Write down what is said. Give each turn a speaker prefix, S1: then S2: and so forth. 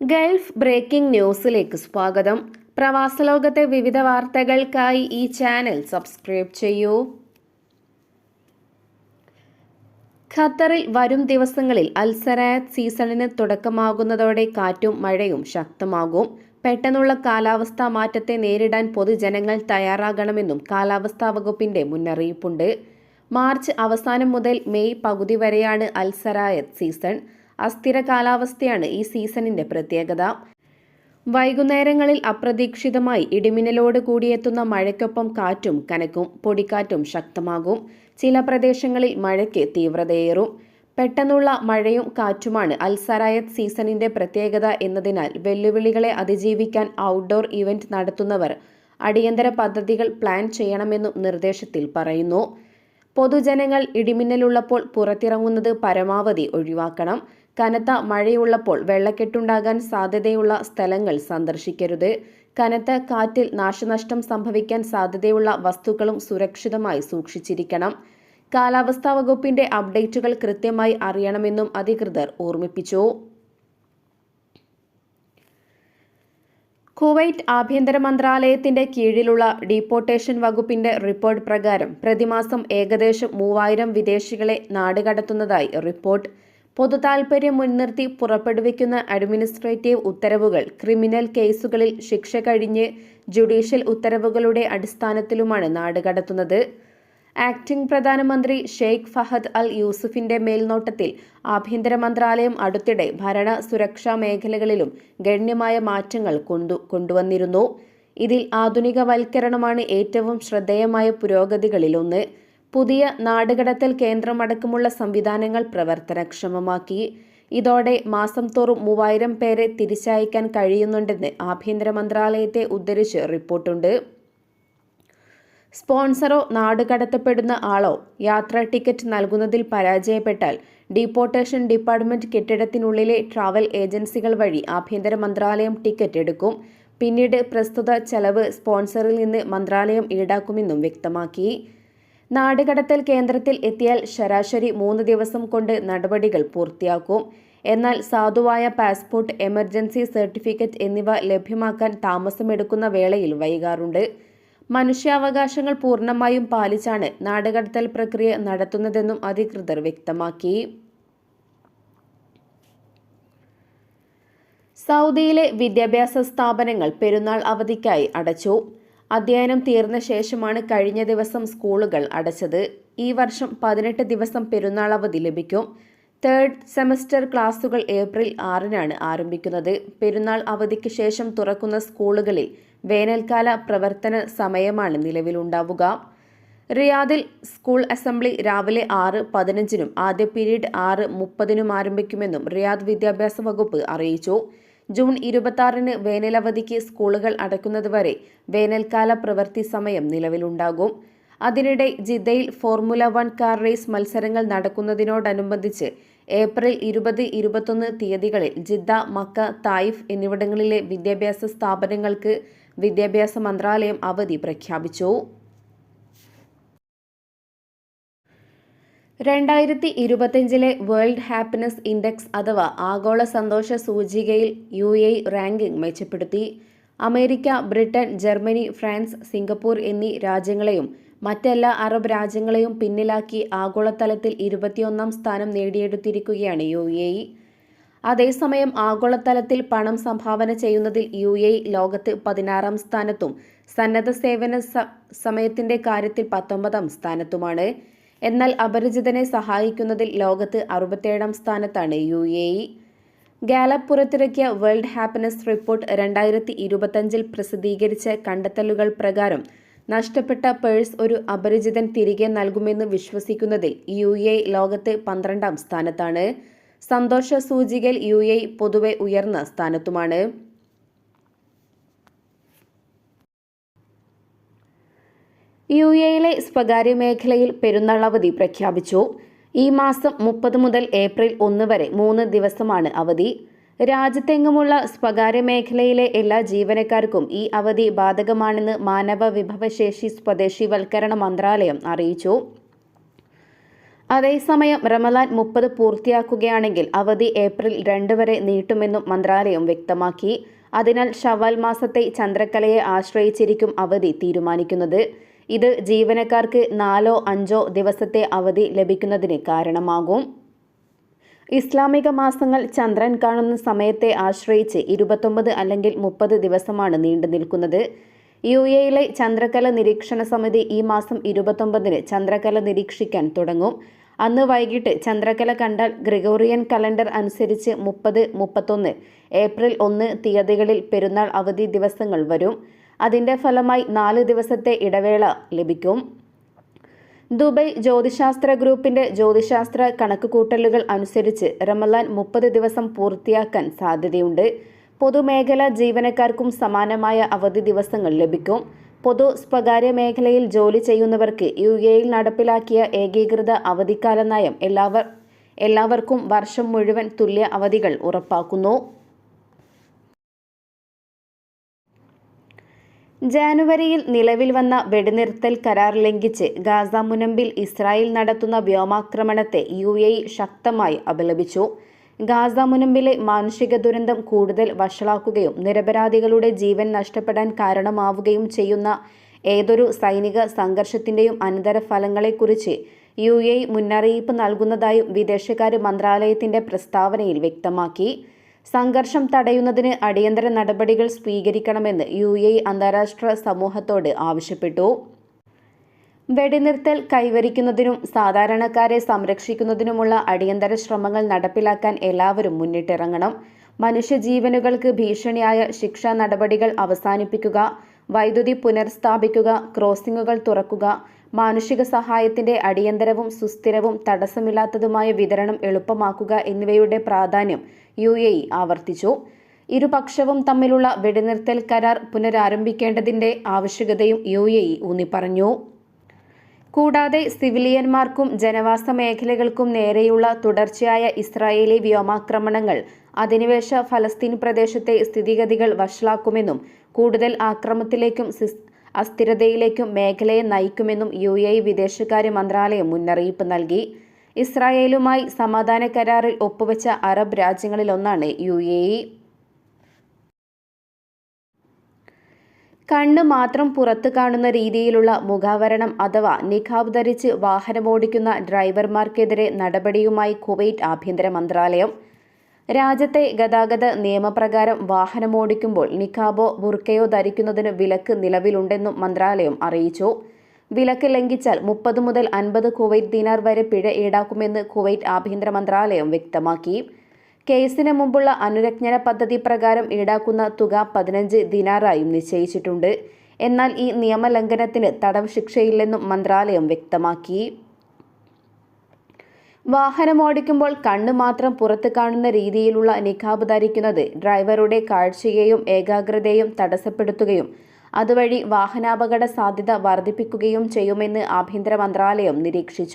S1: Gulf breaking ന്യൂസിലേക്ക് സ്വാഗതം. പ്രവാസലോകത്തെ വിവിധ വാർത്തകൾക്കായി ഈ ചാനൽ സബ്സ്ക്രൈബ് ചെയ്യൂ. ഖത്തറിൽ വരും ദിവസങ്ങളിൽ അൽസറായത്ത് സീസണിന് തുടക്കമാകുന്നതോടെ കാറ്റും മഴയും ശക്തമാകും. പെട്ടെന്നുള്ള കാലാവസ്ഥാ മാറ്റത്തെ നേരിടാൻ പൊതുജനങ്ങൾ തയ്യാറാകണമെന്നും കാലാവസ്ഥാ വകുപ്പിന്റെ മുന്നറിയിപ്പുണ്ട്. മാർച്ച് അവസാനം മുതൽ മെയ് പകുതി വരെയാണ് അൽസറായത്ത് സീസൺ. അസ്ഥിര കാലാവസ്ഥയാണ് ഈ സീസണിന്റെ പ്രത്യേകത. വൈകുന്നേരങ്ങളിൽ അപ്രതീക്ഷിതമായി ഇടിമിന്നലോട് കൂടിയെത്തുന്ന മഴയ്ക്കൊപ്പം കാറ്റും കനക്കും. പൊടിക്കാറ്റും ശക്തമാകും. ചില പ്രദേശങ്ങളിൽ മഴയ്ക്ക് തീവ്രതയേറും. പെട്ടെന്നുള്ള മഴയും കാറ്റുമാണ് അൽസറായത്ത് സീസണിന്റെ പ്രത്യേകത എന്നതിനാൽ വെല്ലുവിളികളെ അതിജീവിക്കാൻ ഔട്ട്ഡോർ ഇവന്റ് നടത്തുന്നവർ അടിയന്തര പദ്ധതികൾ പ്ലാൻ ചെയ്യണമെന്നും നിർദ്ദേശത്തിൽ പറയുന്നു. പൊതുജനങ്ങൾ ഇടിമിന്നലുള്ളപ്പോൾ പുറത്തിറങ്ങുന്നത് പരമാവധി ഒഴിവാക്കണം. കനത്ത മഴയുള്ളപ്പോൾ വെള്ളക്കെട്ടുണ്ടാകാൻ സാധ്യതയുള്ള സ്ഥലങ്ങൾ സന്ദർശിക്കരുത്. കനത്ത കാറ്റിൽ നാശനഷ്ടം സംഭവിക്കാൻ സാധ്യതയുള്ള വസ്തുക്കളും സുരക്ഷിതമായി സൂക്ഷിച്ചിരിക്കണം. കാലാവസ്ഥാ വകുപ്പിന്റെ അപ്ഡേറ്റുകൾ കൃത്യമായി അറിയണമെന്നും അധികൃതർ ഓർമ്മിപ്പിച്ചു. കുവൈറ്റ് ആഭ്യന്തര മന്ത്രാലയത്തിന്റെ കീഴിലുള്ള ഡീപ്പോർട്ടേഷൻ വകുപ്പിന്റെ റിപ്പോർട്ട് പ്രകാരം പ്രതിമാസം ഏകദേശം 3000 വിദേശികളെ നാടുകടത്തുന്നതായി റിപ്പോർട്ട്. പൊതുതാൽപര്യം മുൻനിർത്തി പുറപ്പെടുവിക്കുന്ന അഡ്മിനിസ്ട്രേറ്റീവ് ഉത്തരവുകൾ ക്രിമിനൽ കേസുകളിൽ ശിക്ഷ കഴിഞ്ഞ് ജുഡീഷ്യൽ ഉത്തരവുകളുടെ അടിസ്ഥാനത്തിലുമാണ് നാടുകടത്തുന്നത്. ആക്ടിംഗ് പ്രധാനമന്ത്രി ഷെയ്ഖ് ഫഹദ് അൽ യൂസുഫിന്റെ മേൽനോട്ടത്തിൽ ആഭ്യന്തര മന്ത്രാലയം അടുത്തിടെ ഭരണ സുരക്ഷാ മേഖലകളിലും ഗണ്യമായ മാറ്റങ്ങൾ കൊണ്ടുവന്നിരുന്നു. ഇതിൽ ആധുനികവൽക്കരണമാണ് ഏറ്റവും ശ്രദ്ധേയമായ പുരോഗതികളിലൊന്ന്. പുതിയ നാടുകടത്തൽ കേന്ദ്രമടക്കമുള്ള സംവിധാനങ്ങൾ പ്രവർത്തനക്ഷമമാക്കി. ഇതോടെ മാസം തോറും 3000 പേരെ തിരിച്ചയക്കാൻ കഴിയുന്നുണ്ടെന്ന് ആഭ്യന്തര മന്ത്രാലയത്തെ ഉദ്ധരിച്ച് റിപ്പോർട്ടുണ്ട്. സ്പോൺസറോ നാടുകടത്തപ്പെടുന്ന ആളോ യാത്രാ ടിക്കറ്റ് നൽകുന്നതിൽ പരാജയപ്പെട്ടാൽ ഡീപ്പോർട്ടേഷൻ ഡിപ്പാർട്ട്മെന്റ് കെട്ടിടത്തിനുള്ളിലെ ട്രാവൽ ഏജൻസികൾ വഴി ആഭ്യന്തര മന്ത്രാലയം ടിക്കറ്റ് എടുക്കും. പിന്നീട് പ്രസ്തുത ചെലവ് സ്പോൺസറിൽ നിന്ന് മന്ത്രാലയം ഈടാക്കുമെന്നും വ്യക്തമാക്കി. നാടുകടത്തൽ കേന്ദ്രത്തിൽ എത്തിയാൽ ശരാശരി 3 ദിവസം കൊണ്ട് നടപടികൾ പൂർത്തിയാക്കും. എന്നാൽ സാധുവായ പാസ്പോർട്ട്, എമർജൻസി സർട്ടിഫിക്കറ്റ് എന്നിവ ലഭ്യമാക്കാൻ താമസമെടുക്കുന്ന വേളയിൽ വൈകാറുണ്ട്. മനുഷ്യാവകാശങ്ങൾ പൂർണ്ണമായും പാലിച്ചാണ് നാടുകടത്തൽ പ്രക്രിയ നടത്തുന്നതെന്നും അധികൃതർ വ്യക്തമാക്കി. സൗദിയിലെ വിദ്യാഭ്യാസ സ്ഥാപനങ്ങൾ പെരുന്നാൾ അവധിക്കായി അടച്ചു. അധ്യയനം തീർന്ന ശേഷമാണ് കഴിഞ്ഞ ദിവസം സ്കൂളുകൾ അടച്ചത്. ഈ വർഷം 18 ദിവസം പെരുന്നാൾ അവധി ലഭിക്കും. തേർഡ് സെമസ്റ്റർ ക്ലാസുകൾ ഏപ്രിൽ 6-നാണ് ആരംഭിക്കുന്നത്. പെരുന്നാൾ അവധിക്ക് ശേഷം തുറക്കുന്ന സ്കൂളുകളിൽ വേനൽക്കാല പ്രവർത്തന സമയമാണ് നിലവിലുണ്ടാവുക. റിയാദിൽ സ്കൂൾ അസംബ്ലി രാവിലെ 6:15-നും ആദ്യ പീരീഡ് 6:30-നും ആരംഭിക്കുമെന്നും റിയാദ് വിദ്യാഭ്യാസ വകുപ്പ് അറിയിച്ചു. ജൂൺ 26-ന് വേനലവധിക്ക് സ്കൂളുകൾ അടയ്ക്കുന്നതുവരെ വേനൽക്കാല പ്രവൃത്തി സമയം നിലവിലുണ്ടാകും. അതിനിടെ ജിദ്ദയിൽ ഫോർമുല 1 കാർ റേസ് മത്സരങ്ങൾ നടക്കുന്നതിനോടനുബന്ധിച്ച് ഏപ്രിൽ 20-21 തീയതികളിൽ ജിദ്ദ, മക്ക, തായിഫ് എന്നിവിടങ്ങളിലെ വിദ്യാഭ്യാസ സ്ഥാപനങ്ങൾക്ക് വിദ്യാഭ്യാസ മന്ത്രാലയം അവധി പ്രഖ്യാപിച്ചു. 2025-ലെ വേൾഡ് ഹാപ്പിനെസ് ഇൻഡെക്സ് അഥവാ ആഗോള സന്തോഷ സൂചികയിൽ UAE റാങ്കിംഗ് മെച്ചപ്പെടുത്തി. America, Britain, Germany, France, Singapore എന്നീ രാജ്യങ്ങളെയും മറ്റെല്ലാ അറബ് രാജ്യങ്ങളെയും പിന്നിലാക്കി ആഗോളതലത്തിൽ 21-ാം സ്ഥാനം നേടിയെടുത്തിരിക്കുകയാണ് UAE. അതേസമയം ആഗോളതലത്തിൽ പണം സംഭാവന ചെയ്യുന്നതിൽ UAE ലോകത്ത് 16-ാം സ്ഥാനത്തും സന്നദ്ധ സേവന സമയത്തിന്റെ കാര്യത്തിൽ 19-ാം സ്ഥാനത്തുമാണ്. എന്നാൽ അപരിചിതനെ സഹായിക്കുന്നതിൽ ലോകത്ത് 67-ാം സ്ഥാനത്താണ് UAE. ഗാലപ്പ് പുറത്തിറക്കിയ വേൾഡ് ഹാപ്പിനെസ് റിപ്പോർട്ട് 2025-ൽ പ്രസിദ്ധീകരിച്ച കണ്ടെത്തലുകൾ പ്രകാരം നഷ്ടപ്പെട്ട പേഴ്സ് ഒരു അപരിചിതൻ തിരികെ നൽകുമെന്ന് വിശ്വസിക്കുന്നതിൽ UAE ലോകത്ത് 12-ാം സ്ഥാനത്താണ്. സന്തോഷ സൂചികയിൽ UAE പൊതുവെ ഉയർന്ന സ്ഥാനത്തുമാണ്. UAEയിലെ സ്വകാര്യ മേഖലയിൽ പെരുന്നാൾ അവധി പ്രഖ്യാപിച്ചു. ഈ മാസം 30 മുതൽ ഏപ്രിൽ 1 വരെ 3 ദിവസമാണ് അവധി. രാജ്യത്തെങ്ങുമുള്ള സ്വകാര്യ മേഖലയിലെ എല്ലാ ജീവനക്കാർക്കും ഈ അവധി ബാധകമാണെന്ന് മാനവ വിഭവശേഷി സ്വദേശിവൽക്കരണ മന്ത്രാലയം അറിയിച്ചു. അതേസമയം റമദാൻ 30 പൂർത്തിയാക്കുകയാണെങ്കിൽ അവധി ഏപ്രിൽ 2 വരെ നീട്ടുമെന്നും മന്ത്രാലയം വ്യക്തമാക്കി. അതിനാൽ ഷവ്വാൽ മാസത്തെ ചന്ദ്രക്കലയെ ആശ്രയിച്ചിരിക്കും അവധി തീരുമാനിക്കുന്നത്. ഇത് ജീവനക്കാർക്ക് 4-5 ദിവസത്തെ അവധി ലഭിക്കുന്നതിന് കാരണമാകും. ഇസ്ലാമിക മാസങ്ങൾ ചന്ദ്രൻ കാണുന്ന സമയത്തെ ആശ്രയിച്ച് 29 അല്ലെങ്കിൽ 30 ദിവസമാണ് നീണ്ടു നിൽക്കുന്നത്. UAE ചന്ദ്രക്കല നിരീക്ഷണ സമിതി ഈ മാസം 29-ന് ചന്ദ്രക്കല നിരീക്ഷിക്കാൻ തുടങ്ങും. അന്ന് വൈകിട്ട് ചന്ദ്രക്കല കണ്ടാൽ ഗ്രിഗോറിയൻ കലണ്ടർ അനുസരിച്ച് 30, 31, ഏപ്രിൽ 1 തീയതികളിൽ പെരുന്നാൾ അവധി ദിവസങ്ങൾ വരും. അതിന്റെ ഫലമായി 4 ദിവസത്തെ ഇടവേള ലഭിക്കും. ദുബൈ ജ്യോതിശാസ്ത്ര ഗ്രൂപ്പിന്റെ ജ്യോതിശാസ്ത്ര കണക്കുകൂട്ടലുകൾ അനുസരിച്ച് റമദാൻ 30 ദിവസം പൂർത്തിയാക്കാൻ സാധ്യതയുണ്ട്. പൊതുമേഖലാ ജീവനക്കാർക്കും സമാനമായ അവധി ദിവസങ്ങൾ ലഭിക്കും. സ്വകാര്യ മേഖലയിൽ ജോലി ചെയ്യുന്നവർക്ക് UAE നടപ്പിലാക്കിയ ഏകീകൃത അവധിക്കാല നയം എല്ലാവർക്കും വർഷം മുഴുവൻ തുല്യ അവധികൾ ഉറപ്പാക്കുന്നു. ജാനുവരിയിൽ നിലവിൽ വന്ന വെടിനിർത്തൽ കരാർ ലംഘിച്ച് ഗാസ മുനമ്പിൽ ഇസ്രായേൽ നടത്തുന്ന വ്യോമാക്രമണത്തെ UAE ശക്തമായി അപലപിച്ചു. ഗാസ മുനമ്പിലെ മാനുഷിക ദുരന്തം കൂടുതൽ വഷളാക്കുകയും നിരപരാധികളുടെ ജീവൻ നഷ്ടപ്പെടാൻ കാരണമാവുകയും ചെയ്യുന്ന ഏതൊരു സൈനിക സംഘർഷത്തിന്റെയും അനന്തരഫലങ്ങളെക്കുറിച്ച് UAE മുന്നറിയിപ്പ് നൽകുന്നതായും വിദേശകാര്യ മന്ത്രാലയത്തിന്റെ പ്രസ്താവനയിൽ വ്യക്തമാക്കി. സംഘർഷം തടയുന്നതിന് അടിയന്തര നടപടികൾ സ്വീകരിക്കണമെന്ന് UAE അന്താരാഷ്ട്ര സമൂഹത്തോട് ആവശ്യപ്പെട്ടു. വെടിനിർത്തൽ കൈവരിക്കുന്നതിനും സാധാരണക്കാരെ സംരക്ഷിക്കുന്നതിനുമുള്ള അടിയന്തര ശ്രമങ്ങൾ നടപ്പിലാക്കാൻ എല്ലാവരും മുന്നിട്ടിറങ്ങണം. മനുഷ്യജീവനുകൾക്ക് ഭീഷണിയായ ശിക്ഷാ നടപടികൾ അവസാനിപ്പിക്കുക, വൈദ്യുതി പുനഃസ്ഥാപിക്കുക, ക്രോസിംഗുകൾ തുറക്കുക, മാനുഷിക സഹായത്തിന്റെ അടിയന്തരവും സുസ്ഥിരവും തടസ്സമില്ലാത്തതുമായ വിതരണം എളുപ്പമാക്കുക എന്നിവയുടെ പ്രാധാന്യം UAE ആവർത്തിച്ചു. ഇരുപക്ഷവും തമ്മിലുള്ള വെടിനിർത്തൽ കരാർ പുനരാരംഭിക്കേണ്ടതിന്റെ ആവശ്യകതയും UAE ഊന്നിപ്പറഞ്ഞു. കൂടാതെ സിവിലിയന്മാർക്കും ജനവാസ മേഖലകൾക്കും നേരെയുള്ള തുടർച്ചയായ ഇസ്രായേലി വ്യോമാക്രമണങ്ങൾ അധിനിവേശ ഫലസ്തീൻ പ്രദേശത്തെ സ്ഥിതിഗതികൾ വഷളാക്കുമെന്നും കൂടുതൽ ആക്രമണത്തിലേക്കും അസ്ഥിരതയിലേക്കും മേഖലയെ നയിക്കുമെന്നും UAE വിദേശകാര്യ മന്ത്രാലയം മുന്നറിയിപ്പ് നൽകി. ഇസ്രായേലുമായി സമാധാന കരാറിൽ ഒപ്പുവെച്ച അറബ് രാജ്യങ്ങളിലൊന്നാണ് UAE. കണ്ണ് മാത്രം പുറത്തു കാണുന്ന രീതിയിലുള്ള മുഖാവരണം അഥവാ നിഖാബ് ധരിച്ച് വാഹനമോടിക്കുന്ന ഡ്രൈവർമാർക്കെതിരെ നടപടിയുമായി കുവൈറ്റ് ആഭ്യന്തര മന്ത്രാലയം. രാജ്യത്തെ ഗതാഗത നിയമപ്രകാരം വാഹനമോടിക്കുമ്പോൾ നിഖാബോ ബുർക്കയോ ധരിക്കുന്നതിന് വിലക്ക് നിലവിലുണ്ടെന്നും മന്ത്രാലയം അറിയിച്ചു. വിലക്ക് ലംഘിച്ചാൽ 30 മുതൽ 50 കുവൈറ്റ് ദിനാർ വരെ പിഴ ഈടാക്കുമെന്ന് കുവൈറ്റ് ആഭ്യന്തര മന്ത്രാലയം വ്യക്തമാക്കി. കേസിന് മുമ്പുള്ള അനുരജ്ഞന പദ്ധതി പ്രകാരം ഈടാക്കുന്ന തുക 15 ദിനാറായും നിശ്ചയിച്ചിട്ടുണ്ട്. എന്നാൽ ഈ നിയമലംഘനത്തിന് തടവ് ശിക്ഷയില്ലെന്നും മന്ത്രാലയം വ്യക്തമാക്കി. വാഹനമോടിക്കുമ്പോൾ കണ്ണ് മാത്രം പുറത്തു കാണുന്ന രീതിയിലുള്ള നിഖാബ് ധരിക്കുന്നത് ഡ്രൈവറുടെ കാഴ്ചയെയും ഏകാഗ്രതയെയും തടസ്സപ്പെടുത്തുകയും അതുവഴി വാഹനാപകട സാധ്യത വർദ്ധിപ്പിക്കുകയും ചെയ്യുമെന്ന് ആഭ്യന്തര മന്ത്രാലയം നിരീക്ഷിച്ചു.